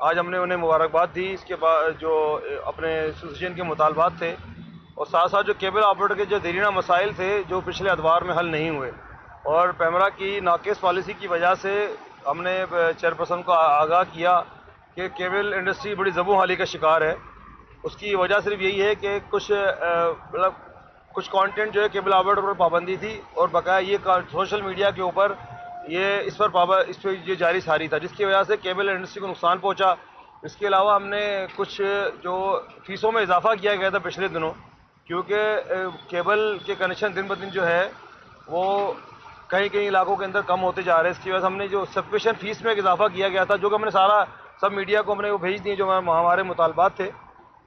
आज हमने उन्हें मुबारकबाद दी। इसके बाद जो अपने एसोसिएशन के मुतालबात थे और साथ साथ जो केबल ऑपरेटर के जो देरीना मसाइल थे जो पिछले अदवार में हल नहीं हुए, और पैमरा की नाक़िस पॉलिसी की वजह से हमने चेयरपर्सन को आगाह किया कि केबल इंडस्ट्री बड़ी ज़बों हाली का शिकार है। उसकी वजह सिर्फ यही है कि कुछ मतलब कुछ कंटेंट जो है केबल ऑपरेटर पर पाबंदी थी और बकाया ये सोशल मीडिया के ऊपर इस पर ये जारी सारी था, जिसकी वजह से केबल इंडस्ट्री को नुकसान पहुंचा। इसके अलावा हमने कुछ जो फीसों में इजाफा किया गया था पिछले दिनों, क्योंकि केबल के कनेक्शन दिन ब दिन जो है वो कहीं कहीं इलाकों के अंदर कम होते जा रहे हैं। इसकी वजह से हमने जो सब्सक्रिप्शन फ़ीस में इजाफा किया गया था, जो कि हमने सारा सब मीडिया को हमने वो भेज दिए जो हमारे मुतालबात थे,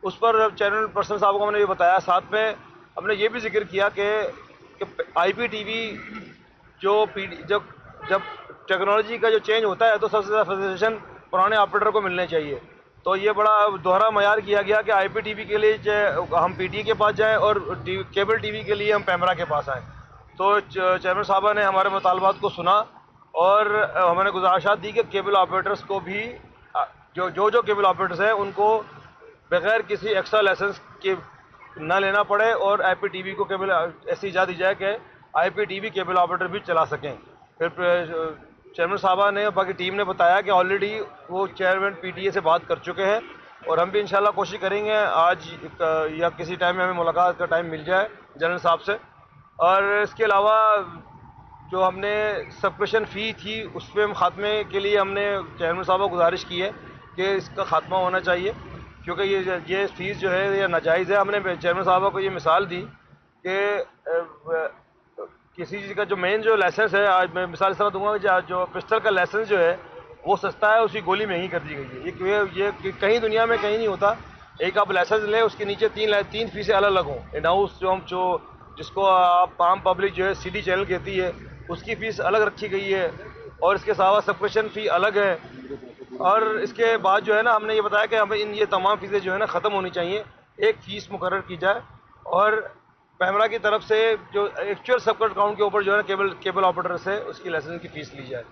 उस पर चैनल पर्सन साहब को हमने ये बताया। साथ में हमने ये भी जिक्र किया कि IPTV जब टेक्नोलॉजी का जो चेंज होता है तो सबसे ज़्यादा फैसिलिटेशन पुराने ऑपरेटर को मिलने चाहिए। तो ये बड़ा दोहरा मयार किया गया कि IPTV के लिए हम PTE के पास जाएं और केबल टीवी के लिए हम पैमरा के पास आएँ। तो चेयरमैन साहबा ने हमारे मुतालबात को सुना और हमने गुजारिशात दी कि केबल ऑपरेटर्स को भी जो केबल ऑपरेटर्स हैं उनको बगैर किसी एक्स्ट्रा लाइसेंस के न लेना पड़े और IPTV को केबल ऐसी इजाज़त दी जाए कि IPTV केबल ऑपरेटर भी चला सकें। फिर चेयरमैन साहबा ने बाकी टीम ने बताया कि ऑलरेडी वो चेयरमैन PTA से बात कर चुके हैं और हम भी इंशाल्लाह कोशिश करेंगे आज या किसी टाइम में हमें मुलाकात का टाइम मिल जाए जनरल साहब से। और इसके अलावा जो हमने सब्सक्रिप्शन फ़ी थी उसमें ख़ात्मे के लिए हमने चेयरमैन साहब को गुजारिश की है कि इसका ख़ात्मा होना चाहिए, क्योंकि ये फ़ीस जो है ये नाजायज़ है। हमने चेयरमैन साहब को ये मिसाल दी कि किसी चीज़ का जो मेन जो लाइसेंस है, आज मैं मिसाल इस तरह दूंगा कि जो पिस्टल का लाइसेंस जो है वो सस्ता है, उसकी गोली महंगी कर दी गई है। ये कहीं दुनिया में कहीं नहीं होता। एक आप लाइसेंस लें उसके नीचे तीन फ़ीसें अलग अलग हों। इन हाउस जिसको आप आम पब्लिक जो है CD चैनल कहती है उसकी फ़ीस अलग रखी गई है और इसके अलावा सब्सक्रिप्शन फ़ी अलग है। और इसके बाद जो है ना हमने ये बताया कि हमें ये तमाम फ़ीसें जो है ना ख़त्म होनी चाहिए, एक फ़ीस मुकर्रर की जाए और पैमरा की तरफ से जो एक्चुअल सबकट काउंट के ऊपर जो है ना केबल ऑपरेटर से उसकी लाइसेंस की फ़ीस ली जाए।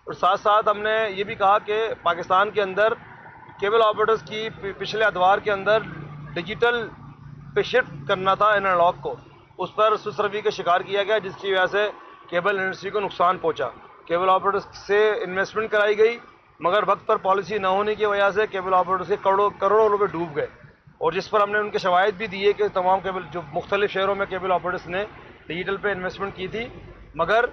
और साथ साथ हमने ये भी कहा कि पाकिस्तान के अंदर केबल ऑपरेटर्स की पिछले अदवार के अंदर डिजिटल पे शिफ्ट करना था एनालॉग को, उस पर सुसरवी का शिकार किया गया, जिसकी वजह से केबल इंडस्ट्री को नुकसान पहुंचा। केबल ऑपरेटर्स से इन्वेस्टमेंट कराई गई मगर वक्त पर पॉलिसी न होने की वजह से केबल ऑपरेटर्स के करोड़ों रुपये डूब गए, और जिस पर हमने उनके शवाहिद भी दिए कि तमाम केबल जो मुख्तलिफ शहरों में केबल ऑपरेटर्स ने डिजिटल पे इन्वेस्टमेंट की थी, मगर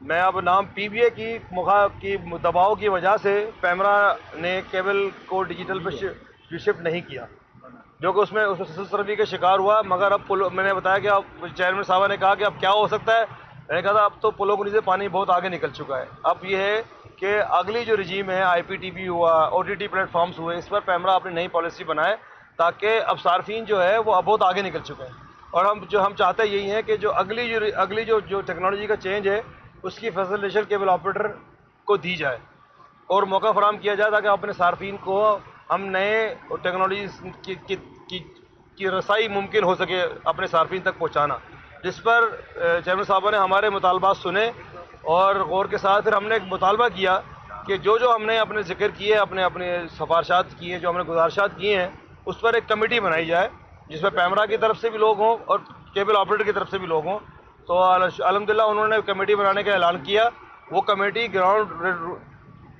मैं अब नाम PBA की दबाव की वजह से पैमरा ने केबल को डिजिटल पे शिफ्ट नहीं किया, जो कि उसमें सर्वी का शिकार हुआ। मगर अब मैंने बताया कि अब चेयरमैन साहब ने कहा कि अब क्या हो सकता है। मैंने कहा था अब तो पुलों के नीचे पानी बहुत आगे निकल चुका है। अब ये है कि अगली जो रजीम है IPTV हुआ, OTT प्लेटफॉर्म्स हुए, इस पर पैमरा अपनी नई पॉलिसी बनाए ताकि अब सार्फिन जो है वो अब बहुत आगे निकल चुके हैं। और हम चाहते यही हैं कि जो अगली जो टेक्नोलॉजी का चेंज है उसकी फैसिलिटेशन केबल ऑपरेटर को दी जाए और मौका फराहम किया जाए ताकि अपने सार्फिन को हम नए टेक्नोलॉजी की रसाई मुमकिन हो सके अपने सार्फिन तक पहुँचाना। जिस पर चेयरमैन साहब ने हमारे मुतालबात सुने और गौर के साथ फिर हमने एक मुतालबा किया कि जो हमने अपने जिक्र किए, अपने सिफारशात किए, जो हमने गुजारिशात किए हैं, उस पर एक कमेटी बनाई जाए जिसमें पैमरा की तरफ से भी लोग हों और केबल ऑपरेटर की तरफ से भी लोग हों। तो अल्हम्दुलिल्लाह उन्होंने कमेटी बनाने का ऐलान किया। वो कमेटी ग्राउंड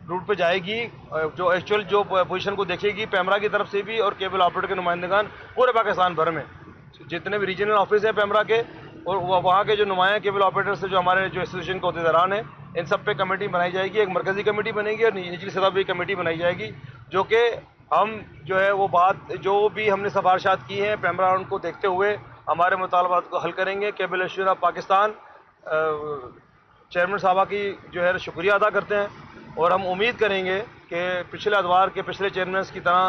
रूट पे जाएगी, जो एक्चुअल जो पोजीशन को देखेगी पैमरा की तरफ से भी और केबल ऑपरेटर के नुमाइंदगान पूरे पाकिस्तान भर में जितने भी रीजनल ऑफिस हैं पैमरा के और वहाँ के जो नुमाया केबल ऑपरेटर से जो हमारे जो एसोसिएशन के अहदेदारान हैं, इन सब पे कमेटी बनाई जाएगी। एक मरकज़ी कमेटी बनेगी और निचली सतह पर कमेटी बनाई जाएगी, जो कि हम जो है वो बात जो भी हमने सिफारिशात की हैं पैमरा उनको देखते हुए हमारे मुतालबात को हल करेंगे। Cable association of Pakistan chairman साहबा की जो है शुक्रिया अदा करते हैं और हम उम्मीद करेंगे कि पिछले अदवार के पिछले चेयरमैन की तरह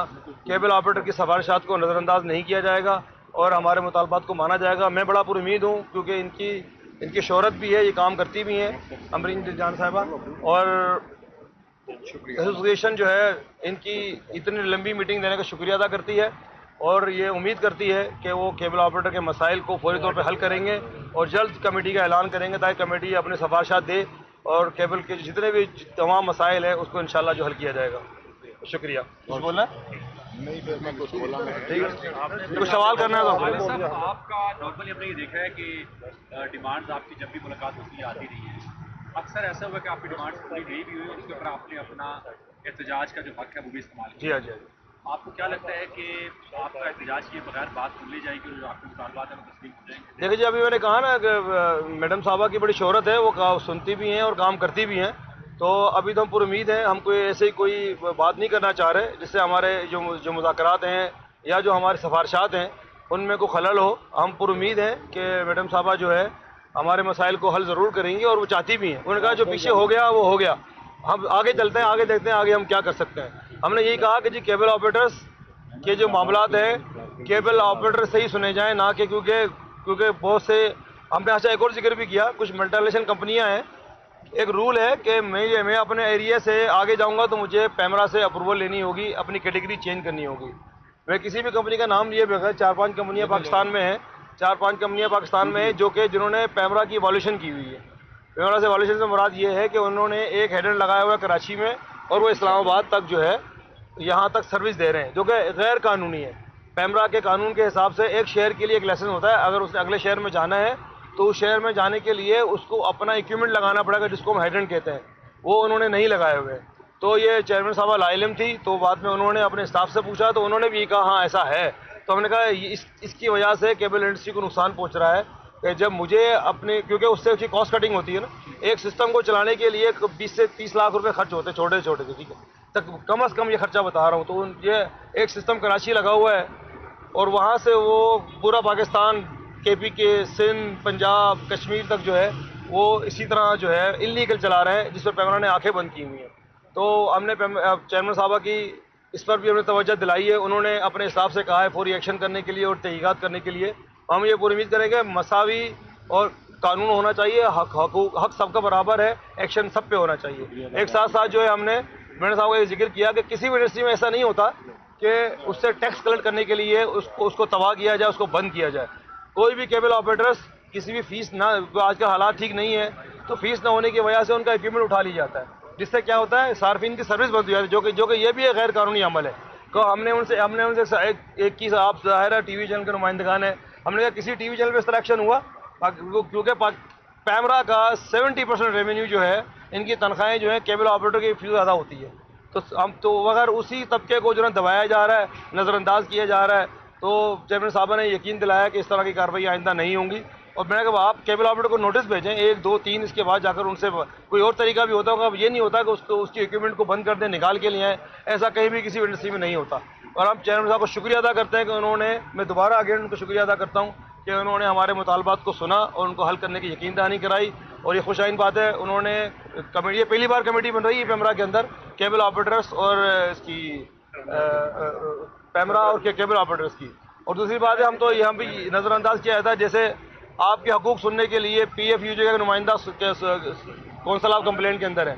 केबल ऑपरेटर की सिफारिशात को नज़रअंदाज नहीं किया जाएगा और हमारे मुतालबात को माना जाएगा। मैं बड़ा पुरुमीद हूँ क्योंकि इनकी शोहरत भी है, ये काम करती भी हैं अमरीन जान साहिबा, और एसोसिएशन जो है इनकी इतनी लंबी मीटिंग देने का शुक्रिया अदा करती है और ये उम्मीद करती है कि वो केबल ऑपरेटर के मसाइल को फौरी तौर पर हल करेंगे और जल्द कमेटी का ऐलान करेंगे ताकि कमेटी अपने सिफारिशात दे और केबल के जितने भी तमाम मसाइल हैं उसको इंशाल्लाह जो हल किया जाएगा। शुक्रिया। कुछ बोलना नहीं, फिर मैं कुछ बोला मैं ठीक है, कुछ सवाल करना है तो आपका नॉर्मली हमने ये देखा है कि डिमांड्स आपकी जब भी मुलाकात होती है आती रही है, अक्सर ऐसा हुआ कि आपकी डिमांड्स पूरी नहीं भी हुई और उसके ऊपर आपने अपना एहतजाज का जो हक है वो भी इस्तेमाल जी किया। हाँ जी हाँ। आपको क्या लगता है कि आपका एहतजाज किए बगैर बात सुन ली जाएगी और जो आपके मुतालबात हैं वो तस्लीम हो जाएंगे? देखिए जी, अभी मैंने कहा ना कि मैडम साहबा की बड़ी शोहरत है, वो सुनती भी हैं और काम करती भी हैं। तो अभी तो हम पूरी उम्मीद है, हम कोई ऐसे ही कोई बात नहीं करना चाह रहे जिससे हमारे जो मुज़ाकरात हैं या जो हमारे सिफारशात हैं उनमें कोई खलल हो। हम पूरी उम्मीद है कि मैडम साहबा जो है हमारे मसाइल को हल ज़रूर करेंगी और वो चाहती भी हैं। उन्होंने कहा जो पीछे हो गया वो हो गया, हम आगे चलते हैं, आगे देखते हैं आगे हम क्या कर सकते हैं। हमने यही कहा कि जी केबल ऑपरेटर्स के जो मामलात हैं केबल ऑपरेटर से ही सुने जाएँ, ना कि क्योंकि बहुत से हमने अच्छा एक और जिक्र भी किया, कुछ मल्टीनेशनल कंपनियां हैं, एक रूल है कि मैं अपने एरिया से आगे जाऊंगा तो मुझे पैमरा से अप्रूवल लेनी होगी, अपनी कैटेगरी चेंज करनी होगी। मैं किसी भी कंपनी का नाम लिए बगैर 4-5 कंपनियां पाकिस्तान में हैं, 4-5 कंपनियां पाकिस्तान में हैं जिन्होंने पैमरा की वॉल्यूशन की हुई है। पैमरा से वॉल्यूशन से मुराद ये है कि उन्होंने एक हेडर लगाया हुआ है कराची में और वो इस्लामाबाद तक जो है यहाँ तक सर्विस दे रहे हैं, जो कि गैर कानूनी है। पैमरा के कानून के हिसाब से एक शहर के लिए एक लाइसेंस होता है, अगर उसने अगले शहर में जाना है तो उस शहर में जाने के लिए उसको अपना इक्विपमेंट लगाना पड़ेगा जिसको हम हेडरेंट कहते हैं, वो उन्होंने नहीं लगाए हुए। तो ये चेयरमैन साहब लाइलम थी, तो बाद में उन्होंने अपने स्टाफ से पूछा तो उन्होंने भी कहा हाँ ऐसा है। तो हमने कहा इसकी वजह से केबल इंडस्ट्री को नुकसान पहुँच रहा है कि जब मुझे अपने, क्योंकि उससे उसकी कॉस्ट कटिंग होती है ना, एक सिस्टम को चलाने के लिए 20 से 30 लाख रुपए खर्च होते हैं छोटे छोटे से, ठीक है, तक कम से कम ये खर्चा बता रहा हूँ। तो ये एक सिस्टम कराची लगा हुआ है और वहाँ से वो पूरा पाकिस्तान KP के सिंध पंजाब कश्मीर तक जो है वो इसी तरह जो है इलीगल चला रहे हैं, जिस पर पैमरा ने आंखें बंद की हुई हैं। तो हमने चेयरमैन साहबा की इस पर भी हमने तवज्जो दिलाई है, उन्होंने अपने स्टाफ से कहा है फौरी एक्शन करने के लिए और तहकीकात करने के लिए। हम ये पूरी उम्मीद करेंगे मसावी और कानून होना चाहिए, हक सबका बराबर है, एक्शन सब पे होना चाहिए। एक साथ साथ जो है हमने मैंने साहब को ये जिक्र किया कि किसी भी इंडस्ट्री में ऐसा नहीं होता कि उससे टैक्स कलेक्ट करने के लिए उसको तबाह किया जाए, उसको बंद किया जाए। कोई भी केबल ऑपरेटर्स किसी भी फीस ना, आज का हालात ठीक नहीं है तो फीस ना होने की वजह से उनका इक्विपमेंट उठा लिया जाता है, जिससे क्या होता है सार्फिन की सर्विस बंद हो जाती है, जो कि ये भी एक गैर कानूनी अमल है। तो हमने उनसे एक की आप ज़ाहिर है TV चैनल के नुमाइंदगान है, हमने कहा किसी TV चैनल पर इस तरह एक्शन हुआ, क्योंकि पैमरा का 70% रेवेन्यू जो है, इनकी तनख्वाहें जो है केबल ऑपरेटर की फीस ज़्यादा होती है। तो हम तो अगर उसी तबके को जो है दबाया जा रहा है, नज़रअंदाज किया जा रहा है, तो चेयरमैन साहब ने यकीन दिलाया कि इस तरह की कार्रवाई आइंदा नहीं होंगी। और मैंने कहा आप केबल ऑपरेटर को नोटिस भेजें 1, 2, 3, इसके बाद जाकर उनसे कोई और तरीका भी होता होगा। अब ये नहीं होता कि उसकी इक्विपमेंट को बंद कर दें, निकाल के लिए आए, ऐसा कहीं भी किसी इंडस्ट्री में नहीं होता। और हम चेयरमैन साहब को शुक्रिया अदा करते हैं कि उन्होंने, मैं दोबारा अगेन उनको शुक्रिया अदा करता हूँ कि उन्होंने हमारे मुतालबात को सुना और उनको हल करने की यकीन दहानी कराई। और ये खुशाइन बात है, उन्होंने कमेटी, ये पहली बार कमेटी बन रही है पैमरा के अंदर केबल ऑपरेटर्स और इसकी पैमरा और केबल ऑपरेटर्स की। और दूसरी बात है, हम तो यहाँ भी नज़रअंदाज किया जाता है, जैसे आपके हकूक़ सुनने के लिए PFUJ का नुमाइंदा कौंसल ऑफ कंप्लेंट के अंदर है,